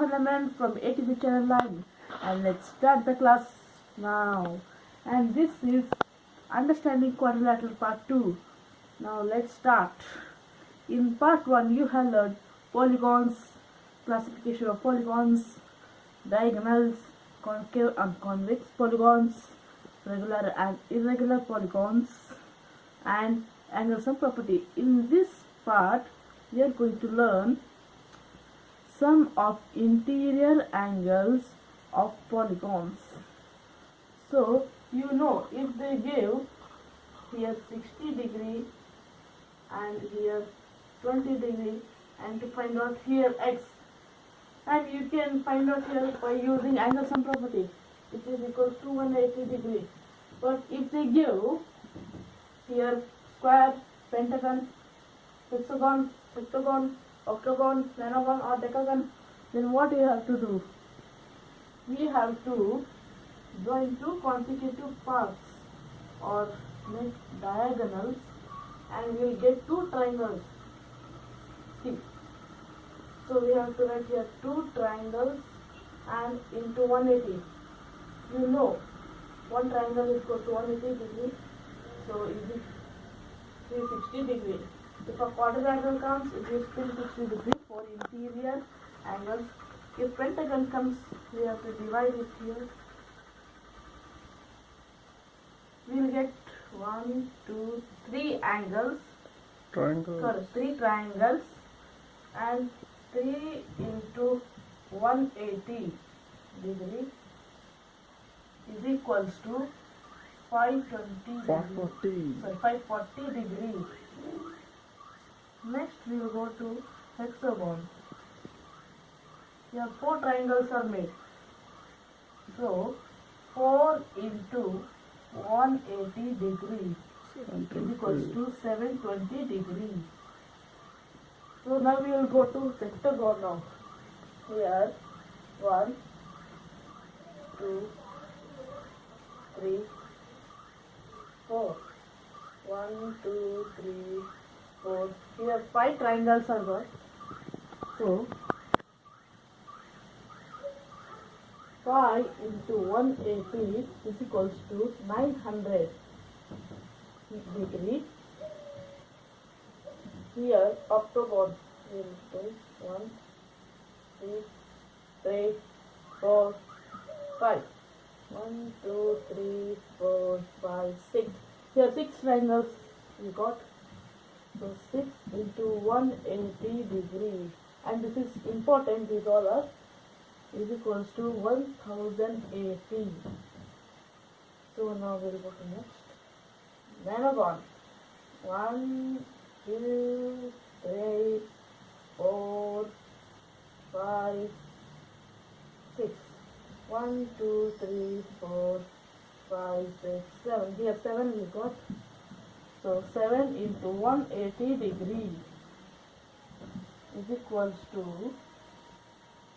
Hanuman from ATV Channel line, and let's start the class now. And this is Understanding Quadrilateral Part 2. Now let's start. In Part 1 you have learned polygons, classification of polygons, diagonals, concave and convex polygons, regular and irregular polygons, and angle sum property. In this part we are going to learn sum of interior angles of polygons. So you know, if they give here 60 degree and here 20 degree, and to find out here x, and you can find out here by using angle sum property, it is equal to 180 degree. But if they give here square, pentagon, hexagon, octagon, nonagon or decagon, then what you have to do? We have to join two consecutive parts or make diagonals, and we will get two triangles. See, so we have to write here two triangles and into 180. You know, one triangle is equal to 180 degree, so it is 360 degree. If a quadrilateral comes, it is 360 degree for interior angles. If pentagon comes, we have to divide it here. We will get 1, 2, 3 angles. Triangles. Sorry, 3 triangles, and 3 into 180 degree is equals to 540 degree. Next we will go to hexagon. Here 4 triangles are made. So 4 into 180 degree is equals to 720 degree. So now we will go to hexagon now. Here 1, 2, 3, 4. 1, 2, 3, 4. Here 5 triangles are got. So 5 into 180 is equals to 900 degree. Here octagon will take 1, 2, 3, 4, 5. 1, 2, 3, 4, 5, 6. Here 6 triangles we got. So 6 into 180 degree, and this is important, these all are, is equals to 1080. So now we will go to next. Nonagon. 1, 2, 3, 4, 5, 6. 1, 2, 3, 4, 5, 6, 7. Here 7 we got. So 7 into 180 degree is equals to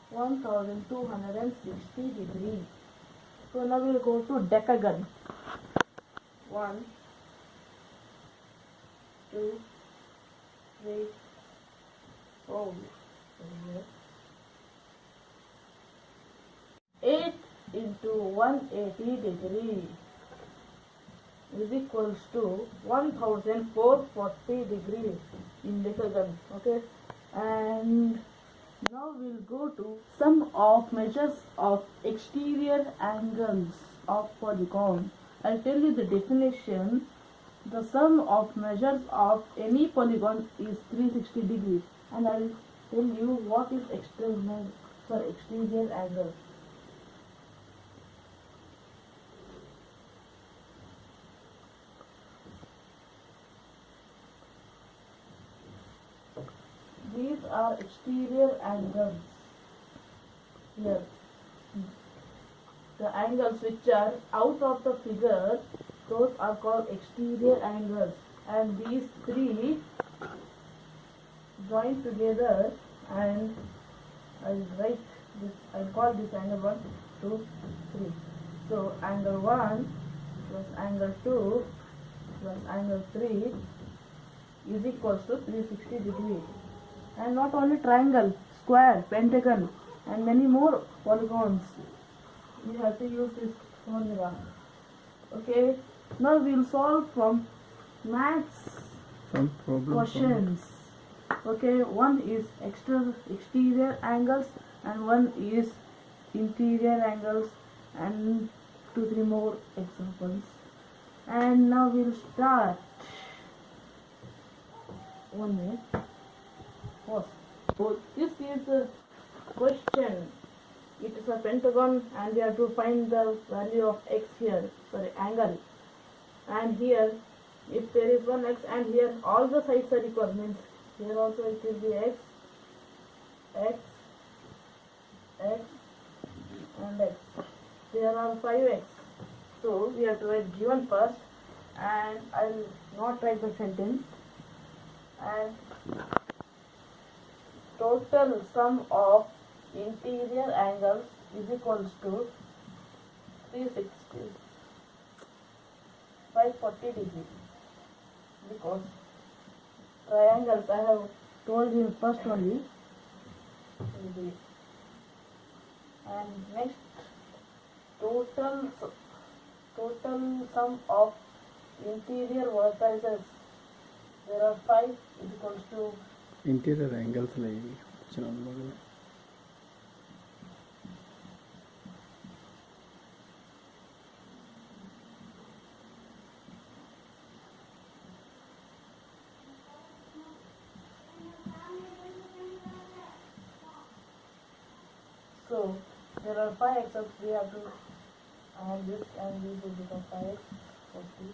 1260 degree. So now we will go to decagon. 1, 2, 3, 4. 8 into 180 degree is equals to 1440 degree in decagon. Okay, and now we'll go to sum of measures of exterior angles of polygon. I'll tell you the definition. The sum of measures of any polygon is 360 degrees, and I'll tell you what is exterior angle. These are exterior angles. Here, the angles which are out of the figure, those are called exterior angles. And these 3 join together, and I'll write this. I'll call this angle 1, 2, 3. So angle 1 plus angle 2 plus angle 3 is equals to 360 degree. And not only triangle, square, pentagon, and many more polygons. We have to use this formula. Okay, now we will solve from maths Some problem. questions. Okay, one is exterior angles and one is interior angles, and 2-3 more examples. And now we'll start. 1 minute. Pause. So this is a question. It is a pentagon and we have to find the value of x here, sorry, angle. And here, if there is one x, and here all the sides are equal, means here also it will be x, x, x, and x. There are 5x. So we have to write given first, and I will not write the sentence. And total sum of interior angles is equals to 360, 540 degrees, because triangles I have told you first only. And next, total sum of interior vertices, there are 5, is equals to Interior angles like Chanel. So there are 5 x's, we have to add this, and this will become 5x 40,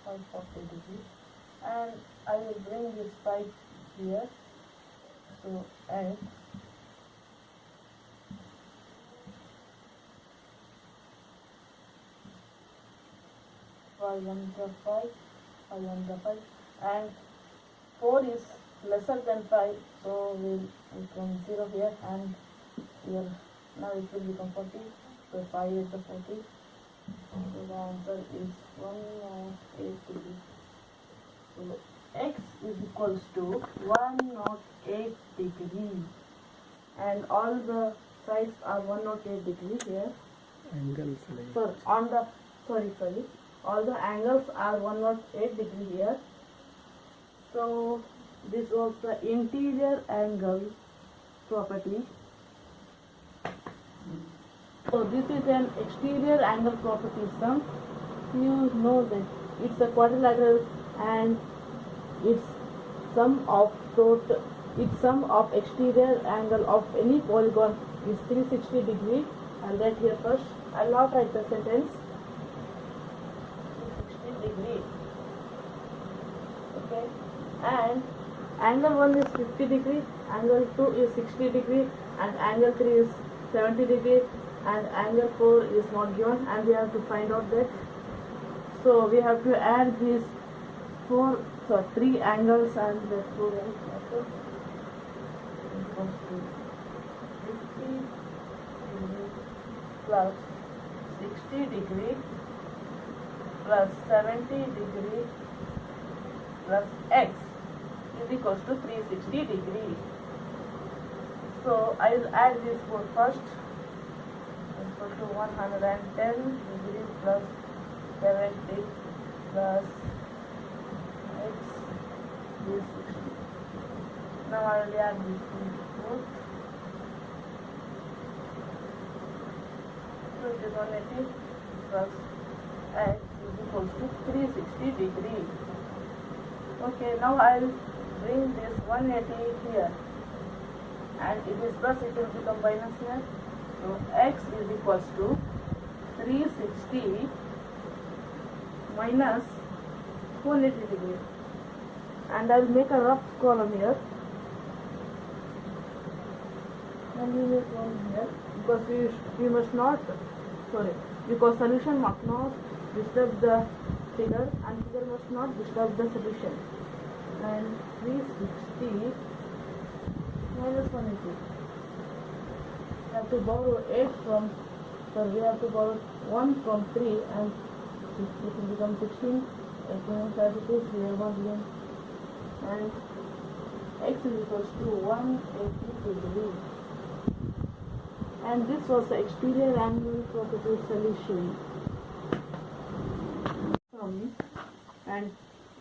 540 degrees, and I will bring this 5 here. So x five under 5, 5 under 5, and 4 is lesser than 5, so we'll from 0 here, and here now it will become 40, so 5 is the 40, so the answer is 108 degrees. So x is equals to 108 degrees, and all the sides are 108 degrees here. Angles like. So on the sorry, all the angles are 108 degree here. So this was the interior angle property. So this is an exterior angle property sum. You know that it's a quadrilateral, and its sum of exterior angle of any polygon is 360 degree. I'll write here first. I'll not write the sentence. 360 degree. Okay, and angle 1 is 50 degree, angle 2 is 60 degree, and angle 3 is 70 degree, and angle 4 is not given, and we have to find out that. So we have to add these 3 angles and the 4 angles. Equals to 50 degree plus 60 degree plus 70 degree plus x is equals to 360 degree. So I will add this 4 first. Equal to 110 degree plus 70 plus x is 60. Now I will add this 4. So it is 180 plus x is equals to 360 degree. Okay, now I will bring this 180 here, and it is plus, it will become minus here. So x is equals to 360 minus 180 degree, and I will make a rough column here. And we make one here, because we must not, because solution must not disturb the figure, and figure must not disturb the solution. And 360 minus 180. We have to borrow 8 from, we have to borrow 1 from 3, and it will become 16. 18 32, here 1 again, and x is equals to 180 degree. And this was the exterior angle property solution. And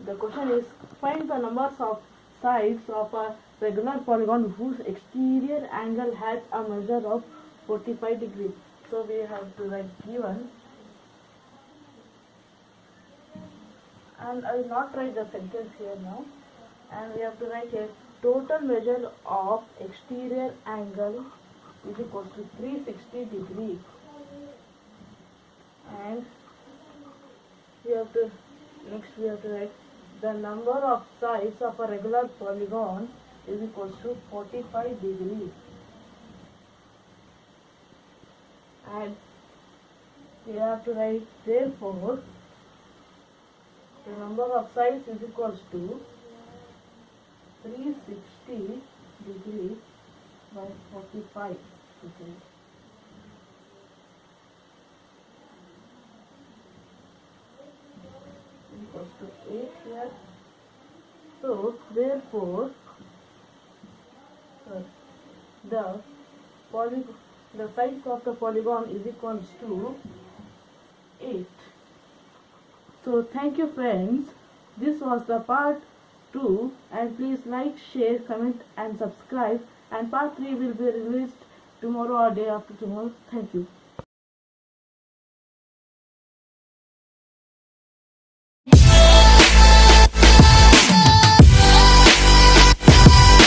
the question is, find the numbers of sides of a regular polygon whose exterior angle has a measure of 45 degrees. So we have to write given, and I will not write the sentence here now, and we have to write a total measure of exterior angle is equal to 360 degrees, and we have to write the number of sides of a regular polygon is equal to 45 degrees, and we have to write therefore the number of sides is equal to 360 degrees by 45 degrees. Equals to 8 here. So therefore the size of the polygon is equals to 8. So thank you friends. This was the part 2, and please like, share, comment and subscribe, and part 3 will be released tomorrow or day after tomorrow. Thank you.